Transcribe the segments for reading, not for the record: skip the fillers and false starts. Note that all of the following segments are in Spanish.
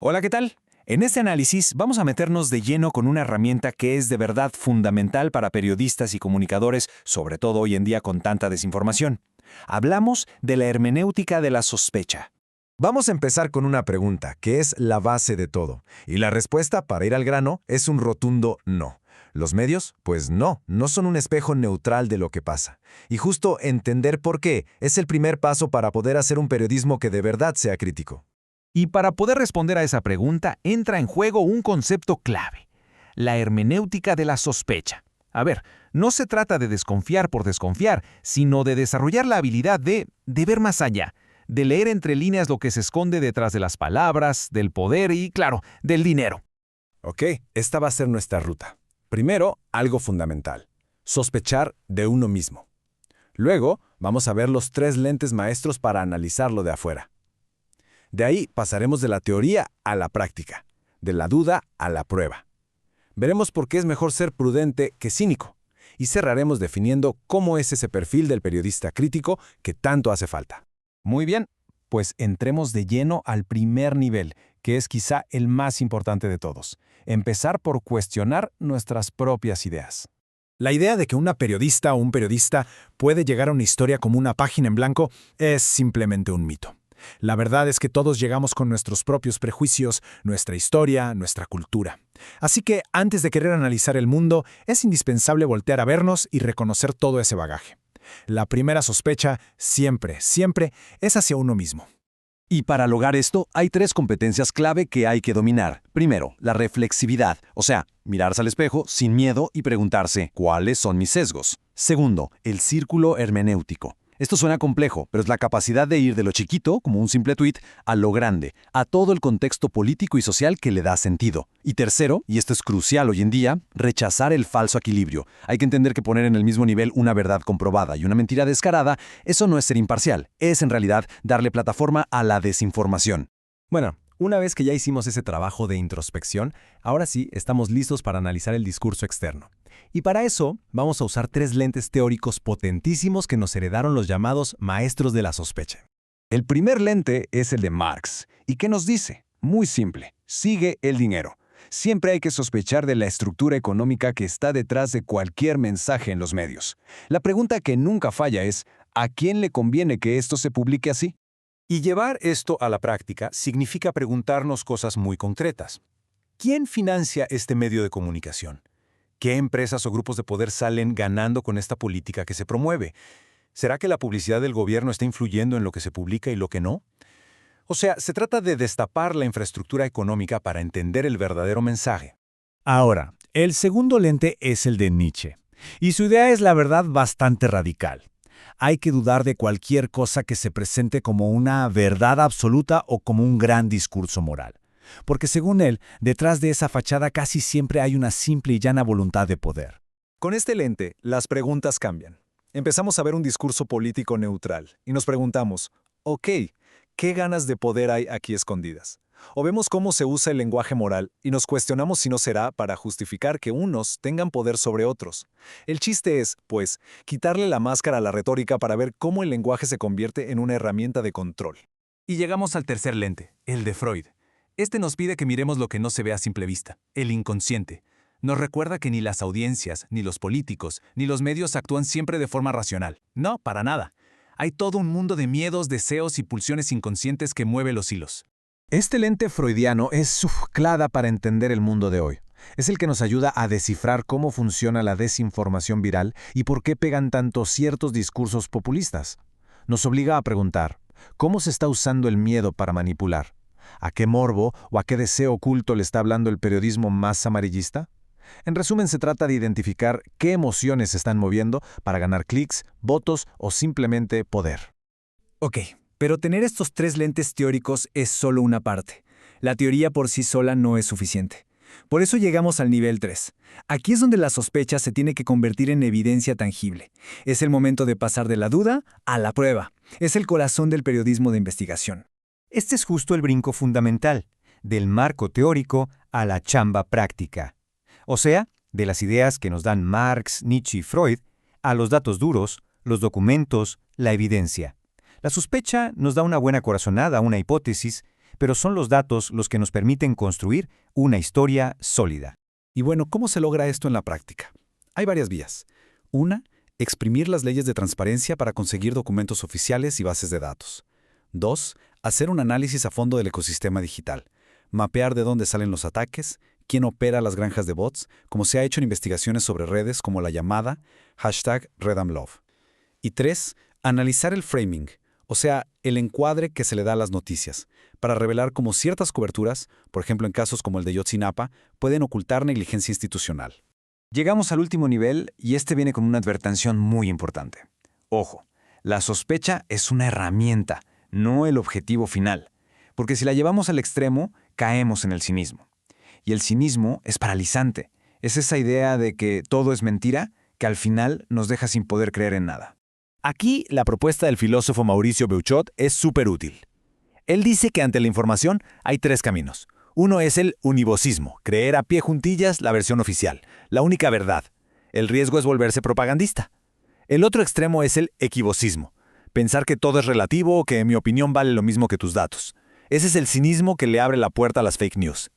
Hola, ¿qué tal? En este análisis vamos a meternos de lleno con una herramienta que es de verdad fundamental para periodistas y comunicadores, sobre todo hoy en día con tanta desinformación. Hablamos de la hermenéutica de la sospecha. Vamos a empezar con una pregunta, que es la base de todo. Y la respuesta, para ir al grano, es un rotundo no. ¿Los medios? Pues no son un espejo neutral de lo que pasa. Y justo entender por qué es el primer paso para poder hacer un periodismo que de verdad sea crítico. Y para poder responder a esa pregunta, entra en juego un concepto clave: la hermenéutica de la sospecha. A ver, no se trata de desconfiar por desconfiar, sino de desarrollar la habilidad de ver más allá, de leer entre líneas lo que se esconde detrás de las palabras, del poder y, claro, del dinero. Ok, esta va a ser nuestra ruta. Primero, algo fundamental: sospechar de uno mismo. Luego, vamos a ver los 3 lentes maestros para analizarlo de afuera. De ahí pasaremos de la teoría a la práctica, de la duda a la prueba. Veremos por qué es mejor ser prudente que cínico, y cerraremos definiendo cómo es ese perfil del periodista crítico que tanto hace falta. Muy bien, pues entremos de lleno al primer nivel, que es quizá el más importante de todos: empezar por cuestionar nuestras propias ideas. La idea de que una periodista o un periodista puede llegar a una historia como una página en blanco es simplemente un mito. La verdad es que todos llegamos con nuestros propios prejuicios, nuestra historia, nuestra cultura. Así que antes de querer analizar el mundo, es indispensable voltear a vernos y reconocer todo ese bagaje. La primera sospecha, siempre, es hacia uno mismo. Y para lograr esto, hay 3 competencias clave que hay que dominar. Primero, la reflexividad, o sea, mirarse al espejo sin miedo y preguntarse ¿cuáles son mis sesgos? Segundo, el círculo hermenéutico. Esto suena complejo, pero es la capacidad de ir de lo chiquito, como un simple tuit, a lo grande, a todo el contexto político y social que le da sentido. Y tercero, y esto es crucial hoy en día, rechazar el falso equilibrio. Hay que entender que poner en el mismo nivel una verdad comprobada y una mentira descarada, eso no es ser imparcial, es en realidad darle plataforma a la desinformación. Bueno, una vez que ya hicimos ese trabajo de introspección, ahora sí estamos listos para analizar el discurso externo. Y para eso vamos a usar 3 lentes teóricos potentísimos que nos heredaron los llamados maestros de la sospecha. El primer lente es el de Marx. ¿Y qué nos dice? Muy simple: sigue el dinero. Siempre hay que sospechar de la estructura económica que está detrás de cualquier mensaje en los medios. La pregunta que nunca falla es: ¿a quién le conviene que esto se publique así? Y llevar esto a la práctica significa preguntarnos cosas muy concretas. ¿Quién financia este medio de comunicación? ¿Qué empresas o grupos de poder salen ganando con esta política que se promueve? ¿Será que la publicidad del gobierno está influyendo en lo que se publica y lo que no? O sea, se trata de destapar la infraestructura económica para entender el verdadero mensaje. Ahora, el segundo lente es el de Nietzsche. Y su idea es, la verdad, bastante radical. Hay que dudar de cualquier cosa que se presente como una verdad absoluta o como un gran discurso moral. Porque según él, detrás de esa fachada casi siempre hay una simple y llana voluntad de poder. Con este lente, las preguntas cambian. Empezamos a ver un discurso político neutral y nos preguntamos, ok, ¿qué ganas de poder hay aquí escondidas? O vemos cómo se usa el lenguaje moral y nos cuestionamos si no será para justificar que unos tengan poder sobre otros. El chiste es, pues, quitarle la máscara a la retórica para ver cómo el lenguaje se convierte en una herramienta de control. Y llegamos al tercer lente, el de Freud. Este nos pide que miremos lo que no se ve a simple vista, el inconsciente. Nos recuerda que ni las audiencias, ni los políticos, ni los medios actúan siempre de forma racional. No, para nada. Hay todo un mundo de miedos, deseos y pulsiones inconscientes que mueve los hilos. Este lente freudiano es clave para entender el mundo de hoy. Es el que nos ayuda a descifrar cómo funciona la desinformación viral y por qué pegan tanto ciertos discursos populistas. Nos obliga a preguntar, ¿cómo se está usando el miedo para manipular? ¿A qué morbo o a qué deseo oculto le está hablando el periodismo más amarillista? En resumen, se trata de identificar qué emociones se están moviendo para ganar clics, votos o simplemente poder. Ok, pero tener estos 3 lentes teóricos es solo una parte. La teoría por sí sola no es suficiente. Por eso llegamos al nivel 3. Aquí es donde la sospecha se tiene que convertir en evidencia tangible. Es el momento de pasar de la duda a la prueba. Es el corazón del periodismo de investigación. Este es justo el brinco fundamental, del marco teórico a la chamba práctica. O sea, de las ideas que nos dan Marx, Nietzsche y Freud, a los datos duros, los documentos, la evidencia. La sospecha nos da una buena corazonada, una hipótesis, pero son los datos los que nos permiten construir una historia sólida. Y bueno, ¿cómo se logra esto en la práctica? Hay varias vías. Una, exprimir las leyes de transparencia para conseguir documentos oficiales y bases de datos. 2, hacer un análisis a fondo del ecosistema digital. Mapear de dónde salen los ataques, quién opera las granjas de bots, como se ha hecho en investigaciones sobre redes como la llamada #RedAmLove. Y 3, analizar el framing, o sea, el encuadre que se le da a las noticias, para revelar cómo ciertas coberturas, por ejemplo en casos como el de Yotzinapa, pueden ocultar negligencia institucional. Llegamos al último nivel y este viene con una advertencia muy importante. Ojo, la sospecha es una herramienta, no el objetivo final, porque si la llevamos al extremo, caemos en el cinismo. Y el cinismo es paralizante. Es esa idea de que todo es mentira que al final nos deja sin poder creer en nada. Aquí la propuesta del filósofo Mauricio Beuchot es súper útil. Él dice que ante la información hay 3 caminos. Uno es el univocismo, creer a pie juntillas la versión oficial, la única verdad. El riesgo es volverse propagandista. El otro extremo es el equivocismo, pensar que todo es relativo o que mi opinión vale lo mismo que tus datos. Ese es el cinismo que le abre la puerta a las fake news.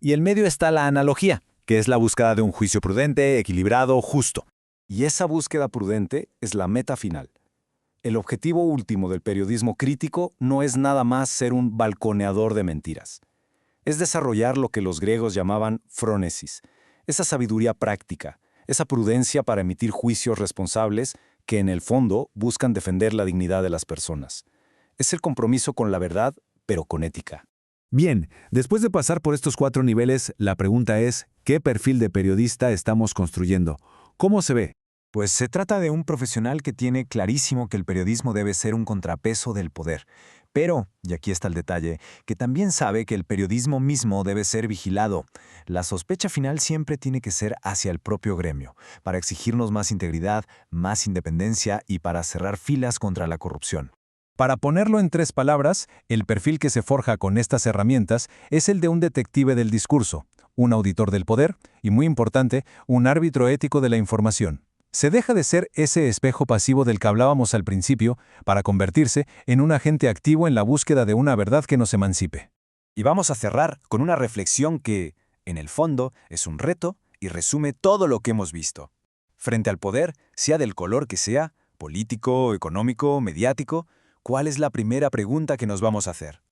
Y en medio está la analogía, que es la búsqueda de un juicio prudente, equilibrado, justo. Y esa búsqueda prudente es la meta final. El objetivo último del periodismo crítico no es nada más ser un balconeador de mentiras. Es desarrollar lo que los griegos llamaban phronesis, esa sabiduría práctica, esa prudencia para emitir juicios responsables que en el fondo buscan defender la dignidad de las personas. Es el compromiso con la verdad, pero con ética. Bien, después de pasar por estos 4 niveles, la pregunta es, ¿qué perfil de periodista estamos construyendo? ¿Cómo se ve? Pues se trata de un profesional que tiene clarísimo que el periodismo debe ser un contrapeso del poder. Pero, y aquí está el detalle, que también sabe que el periodismo mismo debe ser vigilado. La sospecha final siempre tiene que ser hacia el propio gremio, para exigirnos más integridad, más independencia y para cerrar filas contra la corrupción. Para ponerlo en 3 palabras, el perfil que se forja con estas herramientas es el de un detective del discurso, un auditor del poder y, muy importante, un árbitro ético de la información. Se deja de ser ese espejo pasivo del que hablábamos al principio para convertirse en un agente activo en la búsqueda de una verdad que nos emancipe. Y vamos a cerrar con una reflexión que, en el fondo, es un reto y resume todo lo que hemos visto. Frente al poder, sea del color que sea, político, económico, mediático, ¿cuál es la primera pregunta que nos vamos a hacer?